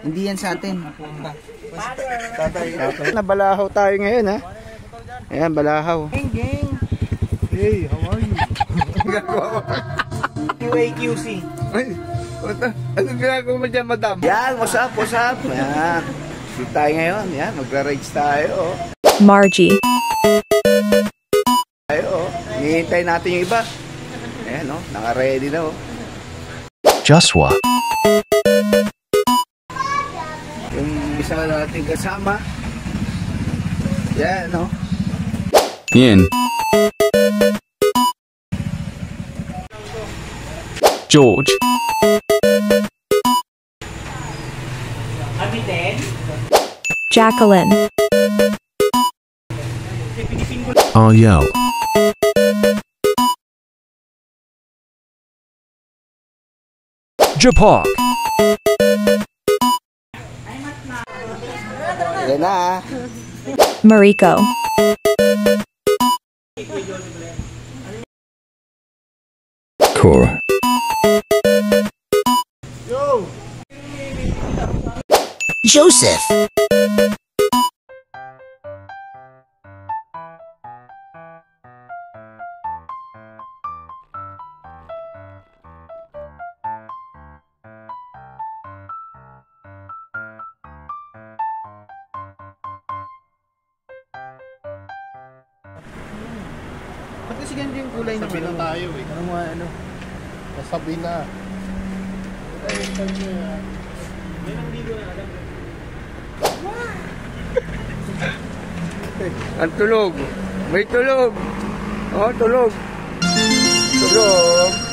Hindi yan sa atin. Nabalahaw tayo ngayon, ha? Ayan, balahaw. Gang. Hey, how are you? QAQC. Ay, anong ginagawa mo dyan, madam? Yan, what's up? Yan. Dito tayo ngayon. Yan, magra-rides tayo. Margie. Hinihintay natin yung iba. Ayan, naka-ready na, Joshua. Yung isa natin kasama. Yan, Ian. George. Jacqueline. Ariel. Japak. yan na. Mariko. Cora. Joseph. Ba't kasi ganito yung kulay na Sabi na tayo eh. Sabi na. Ang tulog. May tulog. Tulog. Tulog.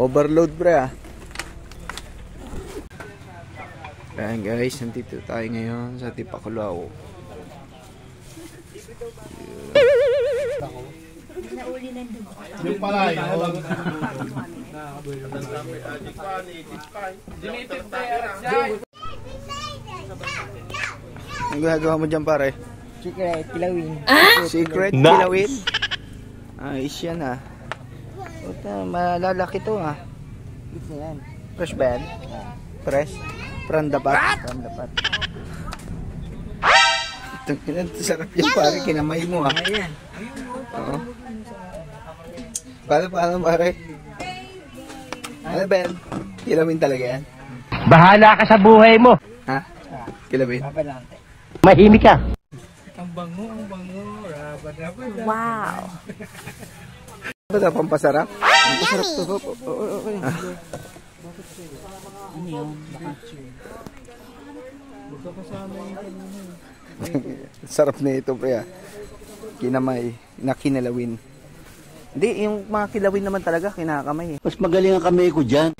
Overload, pre, Ayan, guys, nandito tayo ngayon sa Tipakulao. Yung pala yun. Ang ginagawa mo dyan, pare? Secret kilawin. Secret kilawin? Ayos yan, malalaki to, Ito yan. Fresh ba yan? Fresh? From dapat? From dapat. Ito sarap yan, pare. Kinamay mo, Ayan. Oo. Paano, pare? Ano ba yan? Kilawin talaga yan? Bahala ka sa buhay mo. Ha? Kilawin? Mahimik ka. Ang bango. Wow. Ano ba pampasarap? Pampasarap to. Okay. Ano yun? Baka kasama yung kanina. Sarap na ito, pre. Kinamay. Kinalawin. Hindi, yung mga kilawin naman talaga, kinakamay. Mas magaling ang kamay ko dyan.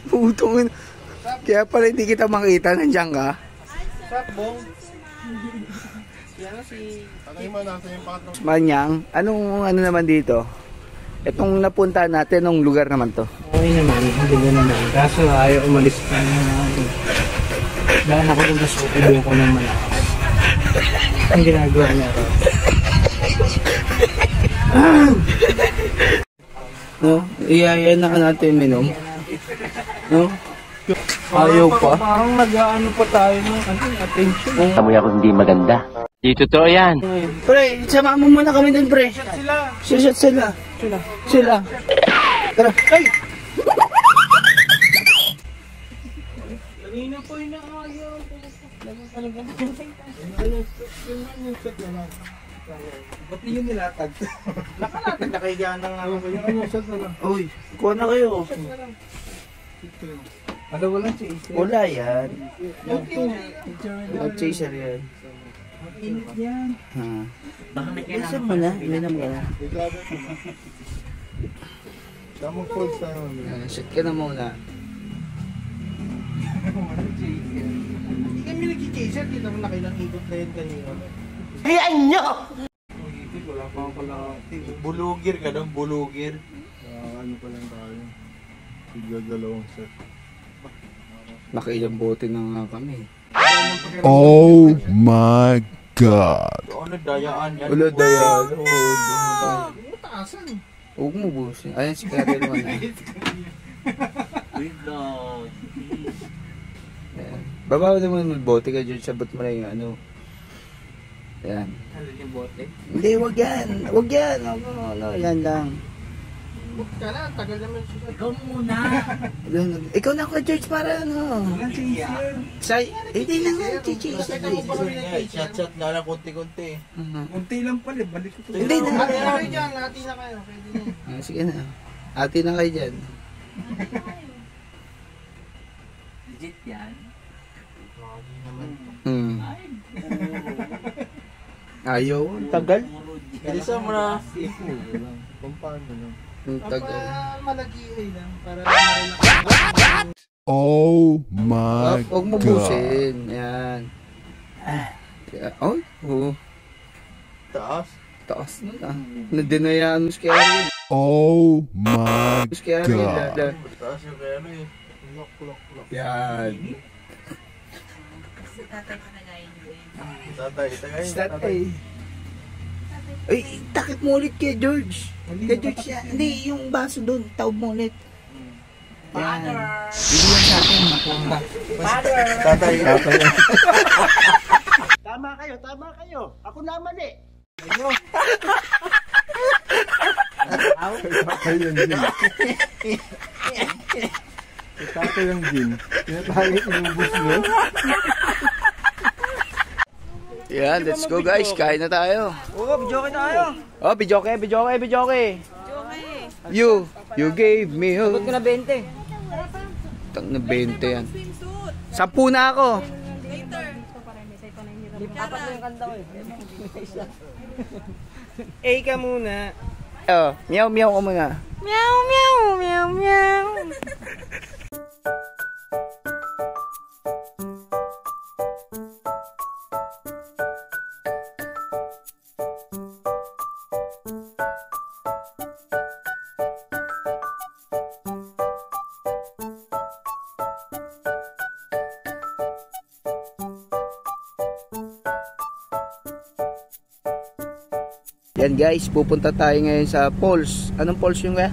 Putong. Kaya pala hindi kita makita, nandiyan ka. Sapbong. Yan si... Patay mo natin yung patong. Manyang, anong naman dito? Itong napunta natin, nung lugar naman to. Okay naman, hindi naman. Kaso ayaw umalis pa naman. Dahil ako kung nasukubo ko ng malakas. Ang ginagawa niya ro. Iyayan na ka natin minom. Ayaw pa. Parang nag-ano pa tayo ng attention. Amoy ako hindi maganda. Di totoo yan. Pre, sama mo muna kami dun, pre. Shot sila. Tara. Ay! Kanina po yung nakayaw. Ba't yun nilatag? Nakalatag na kayo dyan ng Uy, kuha na kayo. Ano walang chaser? Wala yan. Chaser yan. Init yan. Bilisan mo na, ininom ka na. Damang cold sa Shit ka na muna. Hindi kami nag-chaser. Dito mo nakilang ikot na yun kanina. Hayaan nyo! Wala pa ako pala. Bulugir ka doon, bulugir. Ano pa lang tayo. Dalawang set. Nakailang bote na nga kami. Oh my God. Ano, dayaan yan. Wala dayaan. Taasan. Huwag mo busin. Ayan si Kaya naman. Wait lang. Babaw naman ng bote ka dyan. Sabot mo na yung ano. Ayan. Ano yung bote? Hindi, wag yan. Wag yan. No, yan lang. Kala, tagal naman siya. Ikaw muna. Ikaw na ako, George, para ano. Hindi na nga, chichi. Chat-chat na lang konti-konti. Unti lang pala, balik ko. Hindi na. Ate na kayo dyan, ate na kayo. Pwede na. Sige na. Ate na kayo dyan. Legit yan. Ayaw. Tagal. Bilisan mo na. Pampano lang. Ang tagal. Malagi lang. Para Oh my Huwag mo God. busin. Yan. Ay, oo. Taas. Taas na na. Nadinayaan mo si Karen. Oh my Si Karen. God. Taas yung kaya ano eh. Yan. Tatay, tagay. Tatay. Ay, takip mo ulit kay George. Kay George yan. Hindi, yung baso doon. Taob mo ulit. Yan. Bigyan sa akin. Makumba. Tatay. Tama kayo. Ako naman eh. Tatay yung gin. Tinatay inubos mo. Yan, let's go guys. Kain na tayo. Oo, videoke tayo. Oh, bijoke. You gave me a... Abot ko na 20. Tang na 20 yan. 10 na ako. Apat na yung kanta ko eh. A ka muna. Oh, meow ko muna. Yan guys, pupunta tayo ngayon sa falls. Anong falls yung kaya?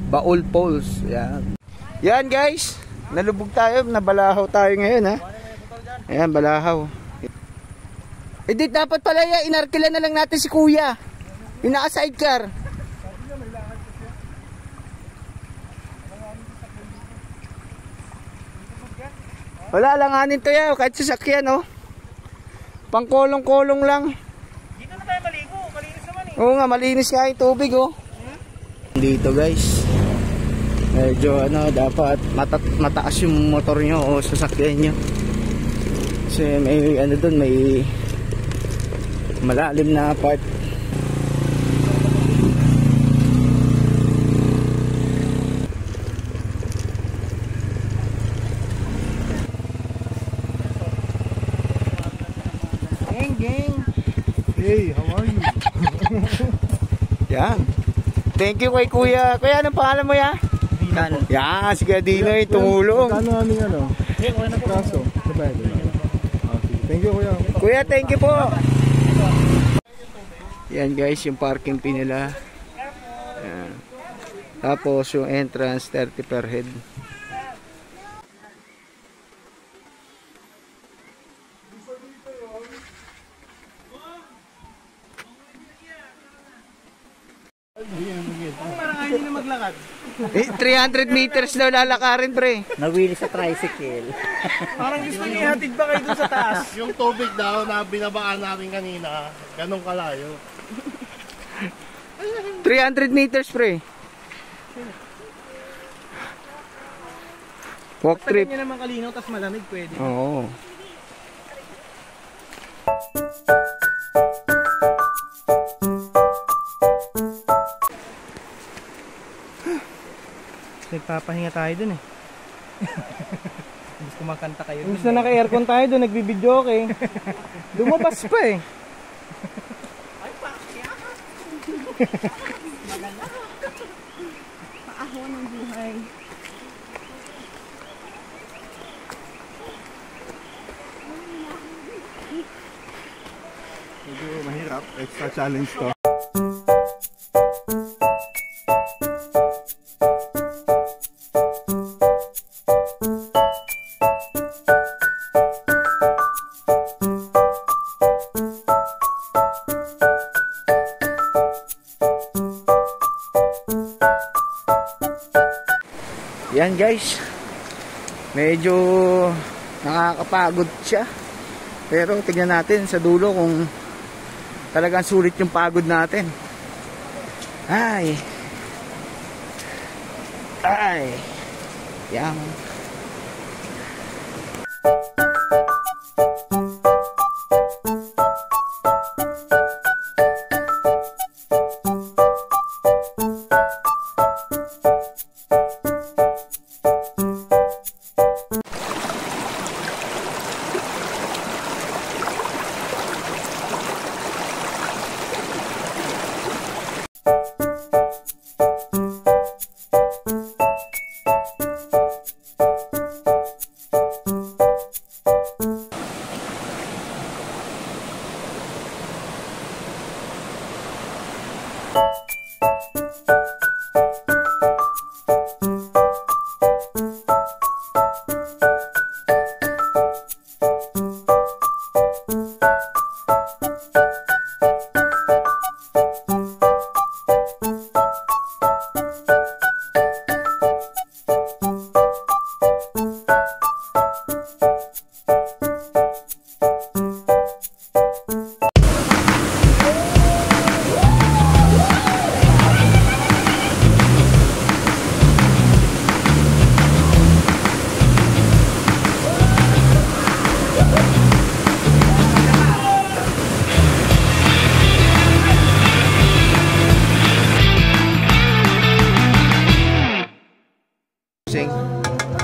Baul Falls. Yan. Yan guys, nalubog tayo, nabalahaw tayo ngayon ha. Ayan, balahaw. Eh di dapat pala ya, inarkila na lang natin si kuya. Yung naka-sidecar. Wala langanin to ya, kahit sasakyan oh. Pangkolong-kolong lang. Dito na tayo maligo. Malinis naman eh. Oo nga, malinis nga yung tubig oh. Dito guys, medyo ano, dapat mataas yung motor nyo o sasakyan nyo. Kasi may ano dun, may malalim na part. Gang. Hey, how are you? Yan. Thank you kay kuya. Kuya, anong pangalan mo ya? Dino. Yan, si Kuya Dino yung tumulong. Kano aming ano? Kaso. Sabay. Thank you kuya. Kuya, thank you po. Yan guys, yung parking fee nila. Yan. Tapos yung entrance 30 per head. Parang hindi na maglakad. 300 meters daw lalakarin pre. Nawili sa tricycle. Parang gusto niya hatid ba kayo dun sa taas? Yung tubig daw na binabaan namin kanina, ganun kalayo. 300 meters pre. Walk Basta trip. ganyan naman kalinaw, tas malamig pwede. Oo. Nagpapahinga tayo dun eh. Mas kumakanta kayo dun. Gusto na naka-aircon tayo dun, nagbibidyo okay. Lumabas pa eh. Ay, pakya! Paahon ng buhay. Medyo mahirap. Extra challenge to. Yan guys, medyo nakakapagod siya, pero tignan natin sa dulo kung talagang sulit yung pagod natin. Ay, yan.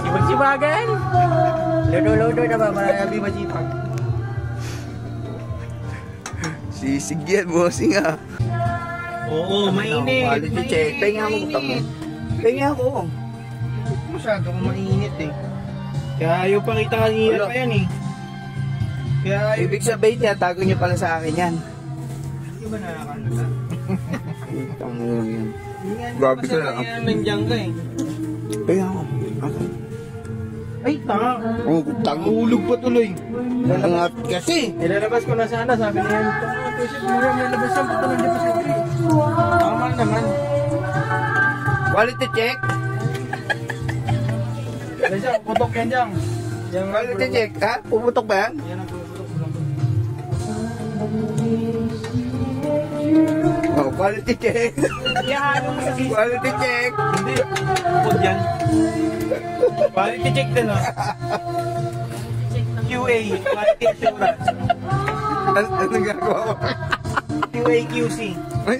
Sibag-sibagan! Lodo-lodo na ba? Marami masipag. Sisig yan, bossing ah. Oo, mainit. Quality check. Pahinga ako, butang mo. Pahinga ako. Masyadong mainit eh. Kaya ayaw pakita kanina pa yan eh. Kaya ayaw. Ibig sabihin niya, tago niyo pala sa akin yan. Hindi ba nakakanta? Butang mo yan. Grabe ka lang. Kaya nandiyan ka eh. Pahinga ako. Okay. Ay, tanga. Oh, tangulog pa tuloy. Nalangat kasi. Nilalabas ko na sana, sabi niya. Kasi mura may labas yan, puto ng labas yan. Tama naman. Quality check. Ano siya, putok yan dyan. Quality check, ha? Pumutok ba yan? Yan ang puputok. Oh, quality check. Yan, Quality check. hindi. Pupod yan. Quality check din o. QA, quality assurance. Anong ginagawa ko? QA, QC. Ay,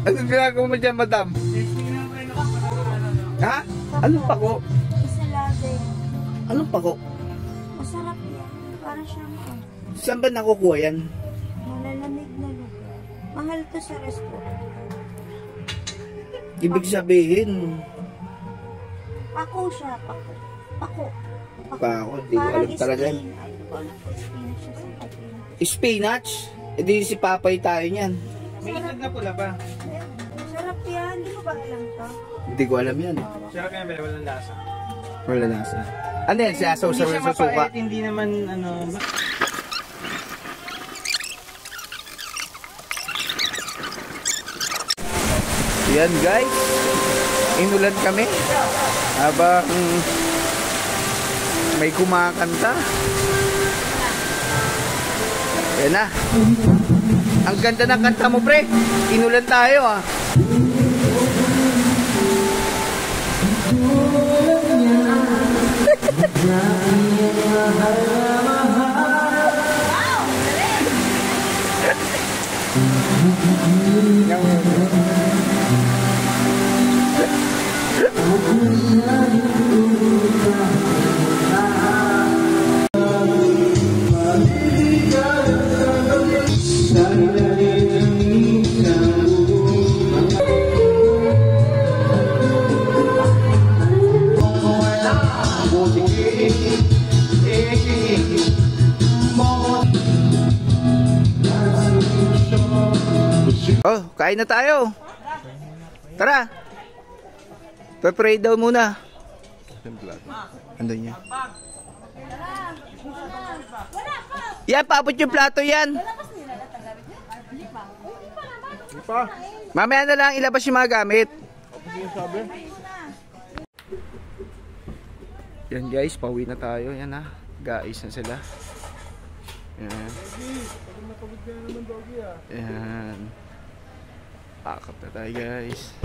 anong ginagawa mo dyan, madam? Ha? Anong pako? Isalade. Anong pako? Masarap yan. Para siyang Saan ba nakukuha yan? malalamig na lugar. Mahal to sa restaurant. Ibig sabihin, Pako siya, pako. Pako. pako, hindi ko alam talaga yan. Spinach siya sa kapila. Spinach? E di si Papay tayo niyan. May itlog na pula ba? Sarap yan. Hindi mo ba alam to? Hindi ko alam yan. Sarap yan, pero walang lasa. Wala nasa. Ano yan? Siyasaw Hindi sa siya suka. mapait, hindi naman ano... Yan guys. Inulan kami. Habang may kumakanta. Yan na. Ang ganda ng kanta mo, pre. Inulan tayo, ah. Kain na tayo. Tara. Pe-pray daw muna. Andun niya. Yan, paabot yung plato yan. Mamaya na lang ilabas yung mga gamit. Yan guys, pauwi na tayo. Yan ha, guys na sila. Yan. Yan. Pakap na tayo guys.